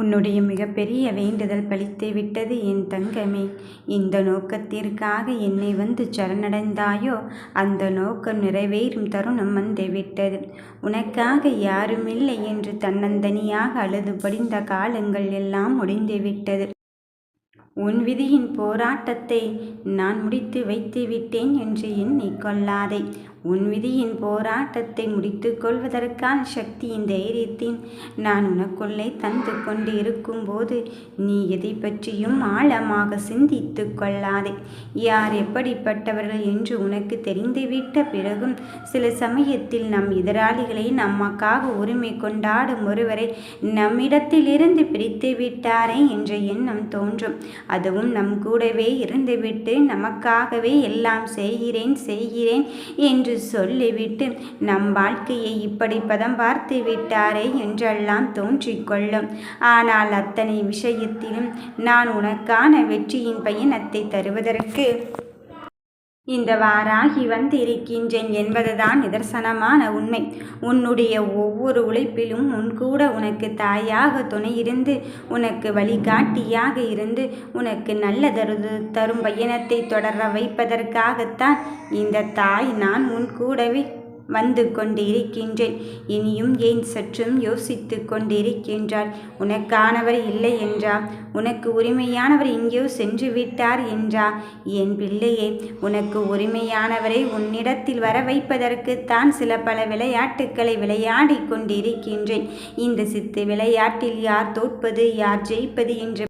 உன்னுடைய மிகப்பெரிய வேண்டுதல் பலித்து விட்டது என் தங்கமே. இந்த நோக்கத்திற்காக என்னை வந்து சரணடைந்தாயோ அந்த நோக்கம் நிறைவேறும் தருணம் வந்து விட்டது. உனக்காக யாருமில்லை என்று தன்னந்தனியாக அழுது படிந்த காலங்கள் எல்லாம் முடிந்து விட்டது. உன் விதியின் போராட்டத்தை நான் முடித்து வைத்து விட்டேன் என்று எண்ணிக்கொள்ளாதே. உன் விதியின் போராட்டத்தை முடித்து கொள்வதற்கான சக்தியின் தைரியத்தின் நான் உனக்குள்ளே தந்து கொண்டு இருக்கும்போது நீ எதை பற்றியும் ஆழமாக சிந்தித்து கொள்ளாதே. யார் எப்படிப்பட்டவர்கள் என்று உனக்கு தெரிந்துவிட்ட பிறகும் சில சமயத்தில் நம் எதிராளிகளை நமக்காக உரிமை கொண்டாடும் ஒருவரை நம்மிடத்திலிருந்து பிரித்து விட்டாரே என்ற எண்ணம் தோன்றும். அதுவும் நம் கூடவே இருந்துவிட்டு நமக்காகவே எல்லாம் செய்கிறேன் என்று சொல்லிவிட்டு நம் வாழ்க்கையை இப்படி பதம் பார்த்து விட்டாரே என்றெல்லாம் தோன்றிக்கொள்ளும். ஆனால் அத்தனை விஷயத்திலும் நான் உனக்கான வெற்றியின் பயணத்தை தருவதற்கு இந்த வாராகி வந்திருக்கின்றேன் என்பதுதான் நிதர்சனமான உண்மை. உன்னுடைய ஒவ்வொரு உழைப்பிலும் கூட உனக்கு தாயாக துணையிருந்து உனக்கு வழிகாட்டியாக இருந்து உனக்கு நல்ல தரும் பயணத்தை தொடர வைப்பதற்காகத்தான் இந்த தாய் நான் உன் கூடவே வந்து கொண்டிருக்கின்றேன். இனியும் ஏன் சற்றும் யோசித்து கொண்டிருக்கின்றார்? உனக்கானவர் இல்லை என்றா? உனக்கு உரிமையானவர் எங்கேயோ சென்று விட்டார் என்றா? என் பிள்ளையே, உனக்கு உரிமையானவரை உன்னிடத்தில் வர வைப்பதற்குத்தான் பல விளையாட்டுக்களை விளையாடி கொண்டிருக்கின்றேன். இந்த சித்து விளையாட்டில் யார் தோற்பது யார் ஜெயிப்பது என்று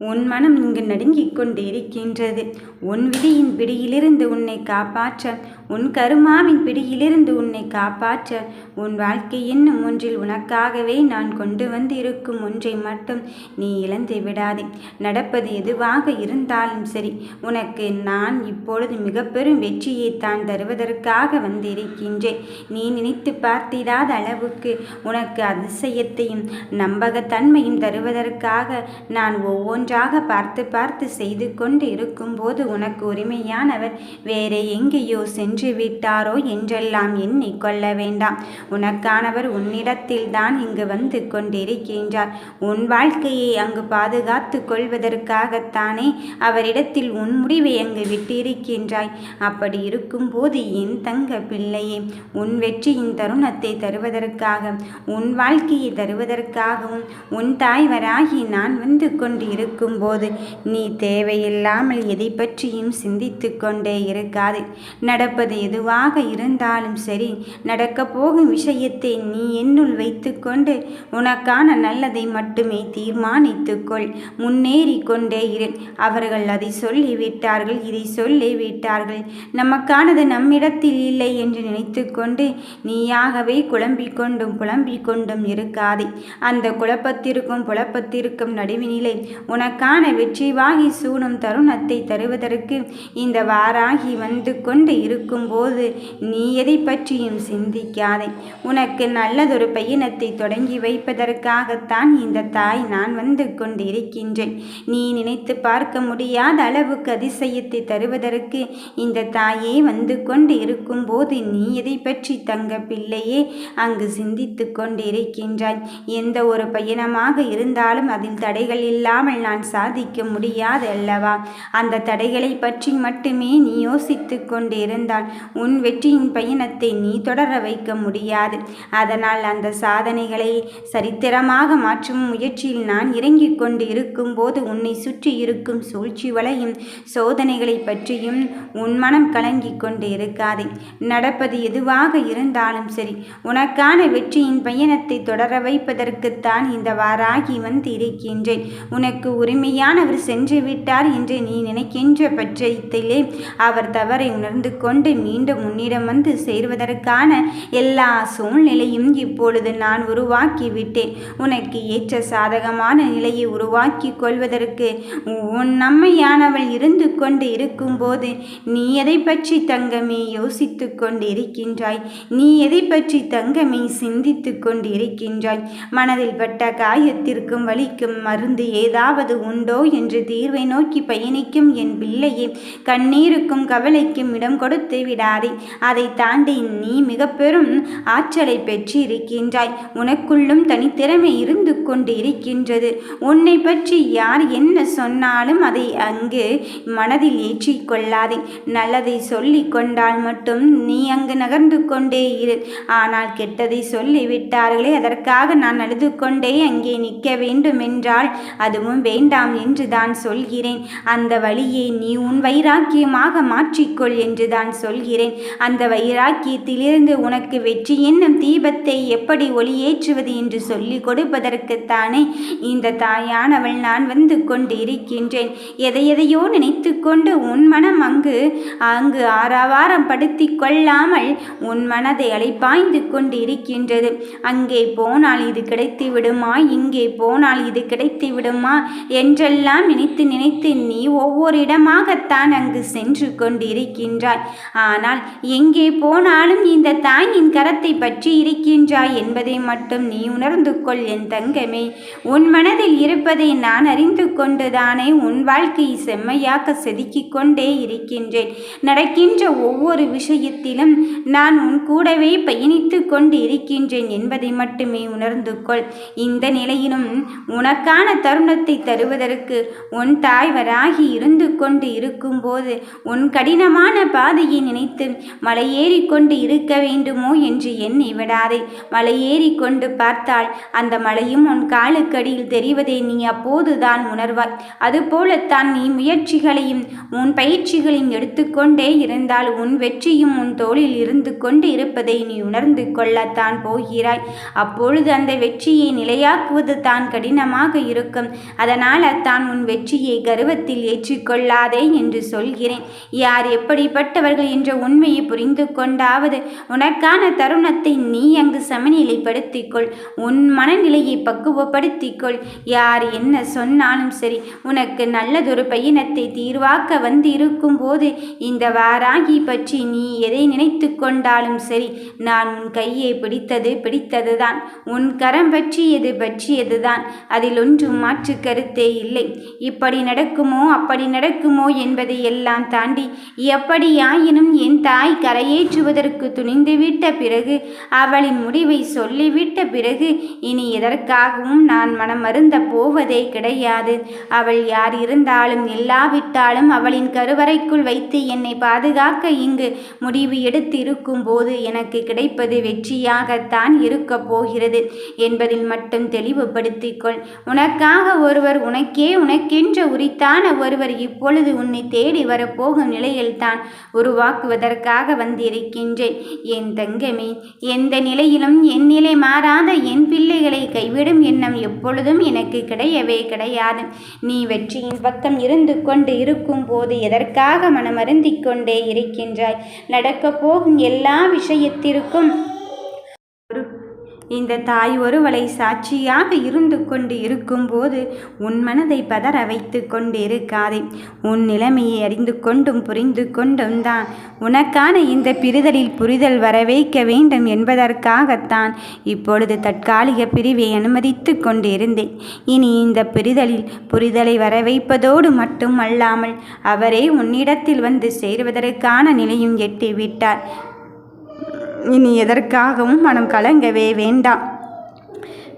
உன் மனம் இங்கு நடுங்கிக் கொண்டிருக்கின்றது. உன் விதியின் பிடியிலிருந்து உன்னை காப்பாற்ற, உன் கருமாவின் பிடியிலிருந்து உன்னை காப்பாற்ற, உன் வாழ்க்கை என்னும் ஒன்றில் உனக்காகவே நான் கொண்டு வந்து இருக்கும் ஒன்றை மட்டும் நீ இழந்து விடாதே. நடப்பது எதுவாக இருந்தாலும் சரி, உனக்கு நான் இப்பொழுது மிக பெரும் வெற்றியை தான் தருவதற்காக வந்திருக்கின்றேன். நீ நினைத்து பார்த்திடாத அளவுக்கு உனக்கு அதிசயத்தையும் நம்பகத்தன்மையும் தருவதற்காக நான் ஒவ்வொன்றாக பார்த்து செய்து கொண்டு இருக்கும்போது உனக்கு உரிமையானவர் வேற எங்கேயோ சென்று விட்டாரோ என்றெல்லாம் எண்ணிக்கொள்ள வேண்டாம். உனக்கானவர் உன்னிடத்தில் தான் இங்கு வந்து கொண்டிருக்கின்றார். உன் வாழ்க்கையை அங்கு பாதுகாத்து கொள்வதற்காகத்தானே அவரிடத்தில் உன் முடிவை அங்கு விட்டிருக்கின்றாய். அப்படி இருக்கும்போது என் தங்க பிள்ளையே, உன் வெற்றியின் தருணத்தை தருவதற்காக, உன் வாழ்க்கையை தருவதற்காகவும் உன் தாய்வராகி நான் வந்து கொண்டு இருக்கும்போது நீ தேவையில்லாமல் எதை பற்றியும் சிந்தித்து கொண்டே இருக்காது. நடப்பது எதுவாக இருந்தாலும் சரி, நடக்கப் போகும் விஷயத்தை நீ என்னுள் வைத்து கொண்டு உனக்கான நல்லதை மட்டுமே தீர்மானித்துக்கொள். முன்னேறி கொண்டே இரு. அவர்கள் அதை சொல்லிவிட்டார்கள், இதை சொல்லிவிட்டார்கள், நமக்கானது நம்மிடத்தில் இல்லை என்று நினைத்து கொண்டு நீயாகவே புலம்பிக் கொண்டும் இருக்காதே. அந்த குழப்பத்திற்கும் நடுவினிலை உனக்கான வெற்றிவாகி சூடும் தருணத்தை தருவதற்கு இந்த வாராகி வந்து கொண்டு இருக்கும்போது நீ எதை பற்றியும் சிந்திக்காதே. உனக்கு நல்லதொரு பயணத்தை தொடங்கி வைப்பதற்காகத்தான் இந்த தாய் நான் வந்து கொண்டு இருக்கின்றேன். நீ நினைத்து பார்க்க முடியாத அளவுக்கு அதிசயத்தை தருவதற்கு இந்த தாயே வந்து கொண்டு இருக்கும்போது நீ எதை பற்றி தங்க பிள்ளையே அங்கு சிந்தித்து கொண்டு இருக்கின்றாய்? எந்த ஒரு பயணமாக இருந்தாலும் அதில் தடைகள் இல்லாமல் நான் சாதிக்க முடியாது அல்லவா? அந்த தடைகளை பற்றி மட்டுமே நீ யோசித்து கொண்டு இருந்தால் உன் வெற்றியின் பயணத்தை நீ தொடர வைக்க முடியாது. அதனால் அந்த சாதனைகளை சரித்திரமாக மாற்றும் முயற்சியில் நான் இறங்கிக் கொண்டு இருக்கும்போது உன்னை சுற்றி இருக்கும் சூழ்ச்சி வலையும் சோதனைகளை பற்றியும் உன் மனம் கலங்கிக் கொண்டு இருக்காதே. நடப்பது எதுவாக இருந்தாலும் சரி, உனக்கான வெற்றியின் பயணத்தை தொடர வைப்பதற்குத்தான் இந்த வாராகி வந்து இருக்கின்றேன். உனக்கு உரிமையானவர் சென்று விட்டார் என்று நீ நினைக்கின்ற பட்சத்திலே அவர் தவறை உணர்ந்து கொண்டு மீண்டும் உன்னிடம் வந்து சேர்வதற்கான எல்லா சூழ்நிலையும் இப்பொழுது நான் உருவாக்கிவிட்டேன். உனக்கு ஏற்ற சாதகமான நிலையை உருவாக்கி கொள்வதற்கு உன் நம்மையானவள் இருந்து கொண்டு இருக்கும்போது நீ எதை பற்றி தங்கமே யோசித்து கொண்டு இருக்கின்றாய்? நீ எதை பற்றி தங்கமே சிந்தித்து கொண்டு இருக்கின்றாய்? மனதில் பட்ட காயத்திற்கும் வலிக்கும் மருந்து ஏதாவது உண்டோ என்று தீர்வை நோக்கி பயணிக்கும் என் பிள்ளையே, கண்ணீருக்கும் கவலைக்கும் இடம் கொடுத்து விடாதே. அதை தாண்டி நீ மிக பெரும் ஆற்றலை பெற்றிருக்கின்றாய். உனக்குள்ளும் தனித்திறமை இருந்து கொண்டு இருக்கின்றது. உன்னை பற்றி யார் என்ன சொன்னாலும் அதை அங்கு மனதில் ஏற்றிக்கொள்ளாதே. நல்லதை சொல்லி கொண்டால் மட்டும் நீ அங்கு நகர்ந்து கொண்டே இரு. ஆனால் கெட்டதை சொல்லிவிட்டார்களே, அதற்காக நான் அழுது கொண்டே அங்கே நிற்க வேண்டும் என்றால் அதுவும் வேண்டாம் என்று தான் சொல்கிறேன். அந்த வழியை நீ உன் வைராக்கியமாக மாற்றிக்கொள் என்று தான் சொல்கிறேன். அந்த வைராக்கியத்திலிருந்து உனக்கு வெற்றி என்னும் தீபத்தை எப்படி ஒளியேற்றுவது என்று சொல்லிக் கொடுப்பதற்குத்தானே இந்த தாயானவள் நான் வந்து கொண்டு இருக்கின்றேன். எதையோ நினைத்து கொண்டு உன் மனம் அங்கு ஆரவாரம் படுத்தி கொள்ளாமல் உன் மனதை அலைப்பாய்ந்து கொண்டு இருக்கின்றது. அங்கே போனால் இது கிடைத்து விடுமா, இங்கே போனால் இது கிடைத்து விடுமா என்றெல்லாம் நினைத்து நினைத்து நீ ஒவ்வொரு இடமாகத்தான் அங்கு சென்று கொண்டு இருக்கின்றாய். ஆனால் எங்கே போனாலும் இந்த தாயின் கரத்தை பற்றி இருக்கின்றாய் என்பதை மட்டும் நீ உணர்ந்து கொள் என் தங்கமே. உன் மனதில் இருப்பதை நான் அறிந்து கொண்டுதானே உன் வாழ்க்கையை செம்மையாக்க செதுக்கிக் கொண்டே இருக்கின்றேன். நடக்கின்ற ஒவ்வொரு விஷயத்திலும் நான் உன் கூடவே பயணித்து கொண்டு இருக்கின்றேன் என்பதை மட்டுமே உணர்ந்து கொள். இந்த நிலையிலும் உனக்கான தருணத்தை தருவதற்கு உன் தாய் வராகி இருந்து கொண்டு இருக்கும்போது உன் கடினமான பாதையை நினைத்து மலையேறி கொண்டு இருக்க வேண்டுமோ என்று எண்ணி விடாதே. மலையேறி கொண்டு பார்த்தால் அந்த மலையும் உன் காலுக்கடியில் தெரிவதை நீ அப்போதுதான் உணர்வாய். அதுபோலத்தான் நீ முயற்சிகளையும் உன் பயிற்சிகளையும் எடுத்துக்கொண்டே இருந்தால் உன் வெற்றியும் உன் தோளில் இருந்து கொண்டு இருப்பதை நீ உணர்ந்து கொள்ளத்தான் போகிறாய். அப்பொழுது அந்த வெற்றியை நிலையாக்குவது தான் கடினமாக இருக்கும். அதனால் தான் உன் வெற்றியை கர்வத்தில் ஏற்றிக்கொள்ளாதே என்று சொல்கிறேன். யார் எப்படிப்பட்டவர்கள் என்ற உண்மையை புரிந்து கொண்டாவது உனக்கான தருணத்தை நீ அங்கு சமநிலைப்படுத்திக்கொள். உன் மனநிலையை பக்குவப்படுத்திக்கொள். யார் என்ன சொன்னாலும் சரி, உனக்கு நல்லதொரு பயணத்தை தீர்வாக்க வந்து இருக்கும் போது இந்த வாராகி பற்றி நீ எதை நினைத்து கொண்டாலும் சரி, நான் உன் கையை பிடித்ததுதான். உன் கரம் பற்றியதுதான். அதில் ஒன்றும் மாற்று கருத்தே இல்லை. இப்படி நடக்குமோ அப்படி நடக்குமோ என்பதை எல்லாம் தாண்டி எப்படியாயினும் என் தாய் கரையேற்றுவதற்கு துணிந்துவிட்ட பிறகு, அவளின் முடிவை சொல்லிவிட்ட பிறகு இனி எதற்காகவும் நான் மனம் அருந்த போவதே கிடையாது. அவள் யார் இருந்தாலும் இல்லாவிட்டாலும் அவளின் கருவறைக்குள் வைத்து என்னை பாதுகாக்க இங்கு முடிவு எடுத்து இருக்கும் போது எனக்கு கிடைப்பது வெற்றியாகத்தான் இருக்க போகிறது என்பதில் மட்டும் தெளிவுபடுத்திக்கொள். உனக்காக ஒருவர், உனக்கென்ற உரித்தான ஒருவர் இப்பொழுது உன்னை தேடி வரப்போகும் நிலையில்தான் உருவாக்குவதற்காக வந்திருக்கின்றேன். என் தங்கமே, எந்த நிலையிலும் என் நிலை மாறாத என் பிள்ளைகளை கைவிடும் எண்ணம் எப்பொழுதும் எனக்கு கிடையவே கிடையாது. நீ வெற்றியின் பக்கம் இருந்து கொண்டு இருக்கும் போது எதற்காக மனமருந்திக் கொண்டே இருக்கின்றாய்? நடக்கப் போகும் எல்லா விஷயத்திற்கும் இந்த தாய் ஒருவளை சாட்சியாக இருந்து கொண்டு இருக்கும்போது உன் மனதை பதற வைத்து கொண்டு இருக்காதே. உன் நிலைமையை அறிந்து கொண்டும் புரிந்து கொண்டும் தான் உனக்கான இந்த பிரிதலில் புரிதல் வரவைக்க வேண்டும் என்பதற்காகத்தான் இப்பொழுது தற்காலிக பிரிவை அனுமதித்து கொண்டு இருந்தேன். இனி இந்த புரிதலை வரவைப்பதோடு மட்டும் அல்லாமல் அவரே உன்னிடத்தில் வந்து சேருவதற்கான நிலையும் எட்டிவிட்டார். இனி எதற்காகவும் மனம் கலங்கவே வேண்டாம்.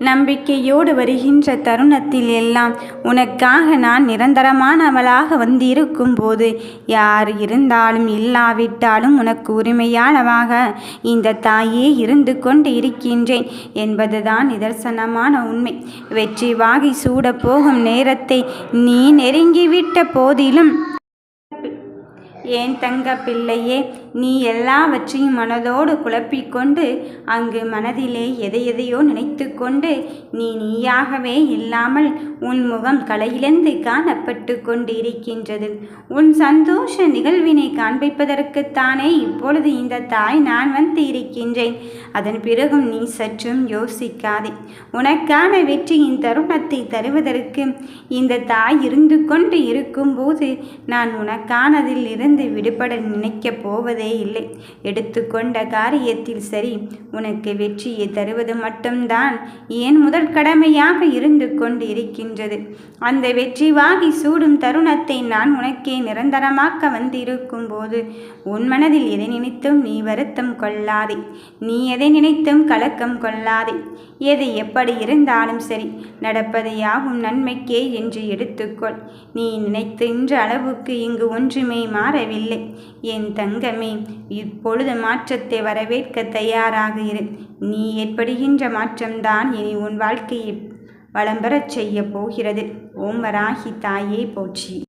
நம்பிக்கையோடு வருகின்ற தருணத்தில் எல்லாம் உனக்காக நான் நிரந்தரமானவளாக வந்திருக்கும் போது யார் இருந்தாலும் இல்லாவிட்டாலும் உனக்கு உரிமையானவாக இந்த தாயே இருந்து கொண்டு இருக்கின்றேன் என்பதுதான் நிதர்சனமான உண்மை. வெற்றி வாகை சூட போகும் நேரத்தை நீ நெருங்கிவிட்ட போதிலும் ஏன் தங்க பிள்ளையே, நீ எல்லாவற்றையும் மனதோடு குழப்பிக்கொண்டு அங்கு மனதிலே எதையோ நினைத்து கொண்டு நீயாகவே இல்லாமல் உன் முகம் கலையிழந்து காணப்பட்டு கொண்டு இருக்கின்றது. உன் சந்தோஷ நிகழ்வினை காண்பிப்பதற்குத்தானே இப்பொழுது இந்த தாய் நான் வந்து இருக்கின்றேன். அதன் பிறகும் நீ சற்றும் யோசிக்காதே. உனக்கான வெற்றியின் தருணத்தை தருவதற்கு இந்த தாய் இருந்து கொண்டு இருக்கும்போது நான் உனக்கானதில் இருந்து விடுபட நினைக்கப் போவது தவறுவதே இல்லை. எடுத்துக்கொண்ட காரியத்தில் சரி உனக்கு வெற்றியை தருவது மட்டும்தான் என் முதல் கடமையாக இருந்து கொண்டு இருக்கின்றது. அந்த வெற்றி வாகி சூடும் தருணத்தை நான் உனக்கே நிரந்தரமாக்க வந்திருக்கும் போது உன் மனதில் எதை நினைத்தும் நீ வருத்தம் கொள்ளாதே. நீ எதை நினைத்தும் கலக்கம் கொள்ளாதே. எது எப்படி இருந்தாலும் சரி நடப்பது யாவும் நன்மைக்கே என்று எடுத்துக்கொள். நீ நினைக்கின்ற அளவுக்கு இங்கு ஒன்றுமே மாறவில்லை. என் தங்கமே, இப்பொழுது மாற்றத்தை வரவேற்க தயாராக இரு. நீ ஏற்படுகின்ற மாற்றம்தான் இனி உன் வாழ்க்கையை வளம்பெறச் செய்ய போகிறது. ஓம் வராகி தாயே போற்றி.